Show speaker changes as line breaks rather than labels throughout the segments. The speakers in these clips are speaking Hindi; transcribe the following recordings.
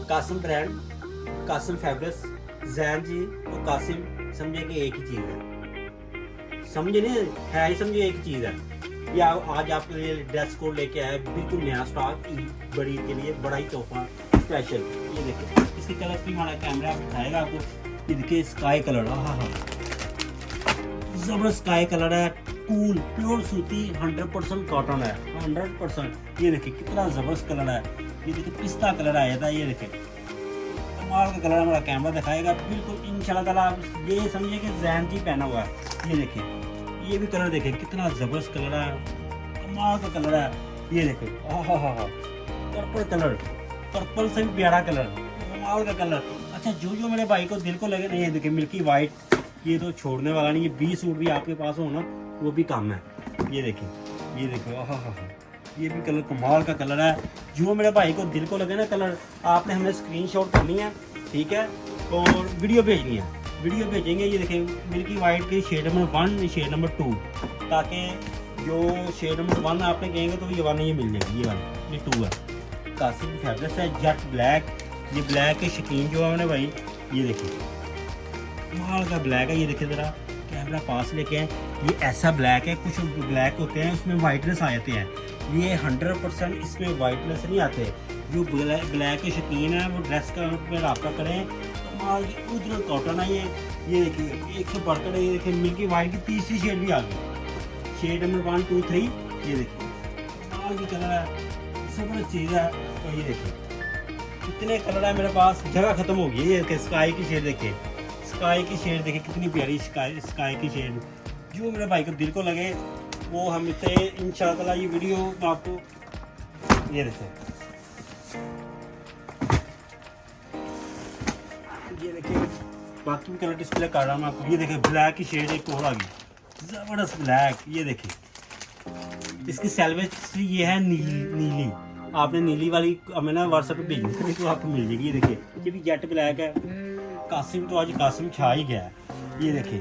कासिम ब्रांड, कासिम फैब्रिक्स, जैन जी और कासिम समझे कि एक ही चीज़ है, समझे नहीं है ही, समझे एक ही चीज़ है। या आज आपके लिए ड्रेस कोड लेके आए बिल्कुल नया स्टॉक, बड़ी के लिए बड़ा ही तोहफा स्पेशल। ये देखिए इसकी कलर की हमारा कैमरा दिखाएगा आपको। ये देखिए स्काई कलर, हाँ हाँ जबरदस्त स्काई कलर है, कूल प्योर सूती 100% कॉटन है, 100%। ये देखिए कितना जबरदस्त कलर है। ये देखिए पिस्ता कलर आया था, ये देखिए कमाल का कलर हमारा कैमरा दिखाएगा बिल्कुल इंशाल्लाह ताला। आप ये समझिए कि जैन जी पहना हुआ है। ये देखिए ये भी कलर देखिए कितना जबरदस्त कलर है, कमाल का कलर है। ये देखिए हाँ पर्पल कलर, पर्पल से भी प्यारा कलर, कमाल का कलर। अच्छा जो मेरे भाई को दिल को लगे ना, ये देखिए मिल्की वाइट, ये तो छोड़ने वाला नहीं। ये 20 सूट भी आपके पास हो ना वो भी कम है। ये देखिए हाँ ये भी कलर कमाल का कलर है। जो मेरे भाई को दिल को लगे ना कलर, आपने हमें स्क्रीनशॉट करनी है, ठीक है, और वीडियो भेजनी है, वीडियो भेजेंगे। ये देखें मिल्की वाइट की शेड नंबर 1, शेड नंबर 2, ताकि जो शेड नंबर 1 आपने कहेंगे तो ये वाला ये मिल जाएगी, ये वाला ये 2 है। कासिम फैब्रिक्स है, जेट ब्लैक। ये ब्लैक के शौकीन जो है मैंने भाई, ये देखिए कमाल का ब्लैक है। ये देखिए ज़रा कैमरा पास लेके आए, ये ऐसा ब्लैक है, कुछ ब्लैक होते हैं उसमें वाइटनेस आ जाते हैं, ये 100% इसमें वाइटनेस नहीं आते। जो ब्लैक के शौकीन है वो ड्रेस का में रब्ता करें, कमाल की उधर कॉटन है। ये देखिए एक से बढ़कर, ये देखिए मिल्की वाइट की तीसरी शेड भी आ गई, शेड नंबर 1, 2, 3। ये देखिए कमाल की कलर है, जबरदस्त चीज़ है। और ये देखिए इतने कलर है मेरे पास, जगह खत्म हो गई। ये देखिए स्काई की शेड देखिए, स्काई की शेड देखिए कितनी प्यारी स्काई की शेड। जो मेरे भाई को दिल को लगे वो हम इसे इंशाल्लाह ताला ये वीडियो में आपको ये देखिए, ये देखिए बाकी भी कलर डिस्प्ले कर रहा हूँ आपको। ये देखिए ब्लैक की शेड एक और आ गई, जबरदस्त ब्लैक। ये देखिए इसकी सैलवेज ये है नीली। आपने नीली वाली हमें ना व्हाट्सएप पे भेजनी तो आपको मिल जाएगी। ये देखिए ये भी जेट ब्लैक है। कासिम तो आज कासिम छा ही गया है। ये देखिए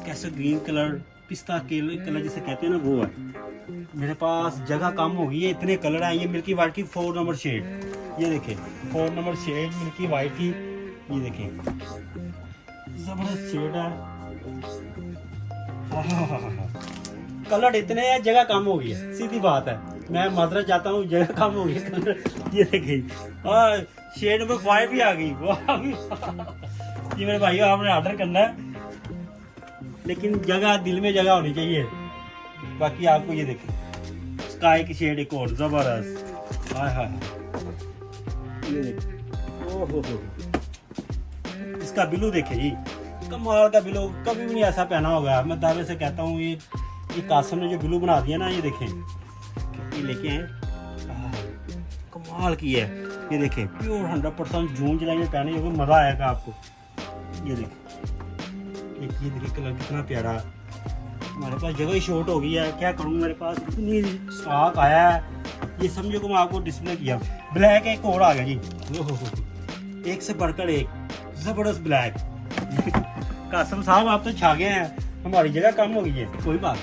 कैसे ग्रीन कलर, पिस्ता कलर जिसे कहते हैं ना वो है। मेरे पास जगह कम हो गई है, इतने कलर हैं। ये मिल्की वाइट की 4 नंबर शेड, ये देखिए 4 नंबर शेड मिल्की वाइट की। ये देखिए जबरदस्त शेड है। कलर इतने हैं, जगह कम हो गई है, सीधी बात है। मैं माजरत चाहता हूँ, जगह कम हो गई कलर। ये देखिए शेड नंबर 5 भी आ गई। ये मेरे भाई आपने ऑर्डर करना है, लेकिन जगह दिल में जगह होनी चाहिए। बाकी आपको ये देखिए स्काई की शेड एक और जबरदस्त, हाय ये देखिए ओहो इसका बिलू देखिए जी, कमाल का बिलू, कभी भी नहीं ऐसा पहना होगा। मैं दावे से कहता हूँ ये कासिम ने जो बिलू बना दिया ना, ये देखें ये लेके आए, कमाल की है। ये देखें प्योर 100% जून जुलाई में पहने हुए मज़ा आएगा आपको। ये देखिए ये देखिए कलर कितना प्यारा। हमारे पास जगह ही शॉर्ट हो गई है, क्या करूँ, मेरे पास इतनी स्टॉक आया है। ये समझो कि मैं आपको डिस्प्ले किया। ब्लैक एक और आ गया जी, एक से बढ़कर एक जबरदस्त ब्लैक। कासिम साहब आप तो छा गए हैं, हमारी जगह कम हो गई है, कोई बात,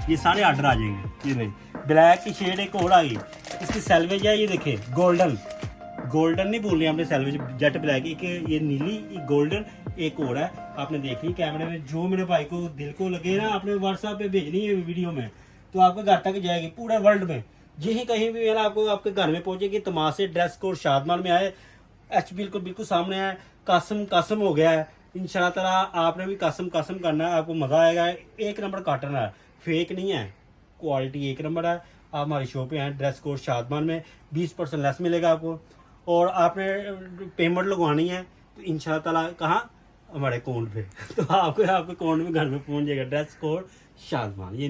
ये सारे ऑर्डर आ जाएंगे। ये भाई ब्लैक की शेड एक और आ गई, इसकी सैलवेज है। ये देखिए गोल्डन नहीं बोल रहे हमने, सैलवेज जेट ब्लैक, एक ये नीली, एक गोल्डन, एक और है। आपने देख ली कैमरे में। जो मेरे भाई को दिल को लगे ना, आपने व्हाट्सएप पे भेजनी है वीडियो में, तो आपके घर तक जाएगी पूरे वर्ल्ड में। यही कहीं भी है ना, आपको आपके घर में पहुंचेगी। तमाशे ड्रेस कोड शादमान में आए, बिल्कुल सामने है। कासिम हो गया है। इंशाल्लाह ताला आपने भी कासिम करना है, आपको मज़ा आएगा। एक नंबर कॉटन है, फेक नहीं है, क्वालिटी एक नंबर है। आप हमारी शॉप पे हैं ड्रेस कोड शादमान में, 20% लेस मिलेगा आपको। और आपने पेमेंट लगवानी है तो इंशाल्लाह ताला कहाँ, हमारे अकाउंट पे, तो आपके अकाउंट में घर में पहुंच जाएगा ड्रेस कोड शादमान। ये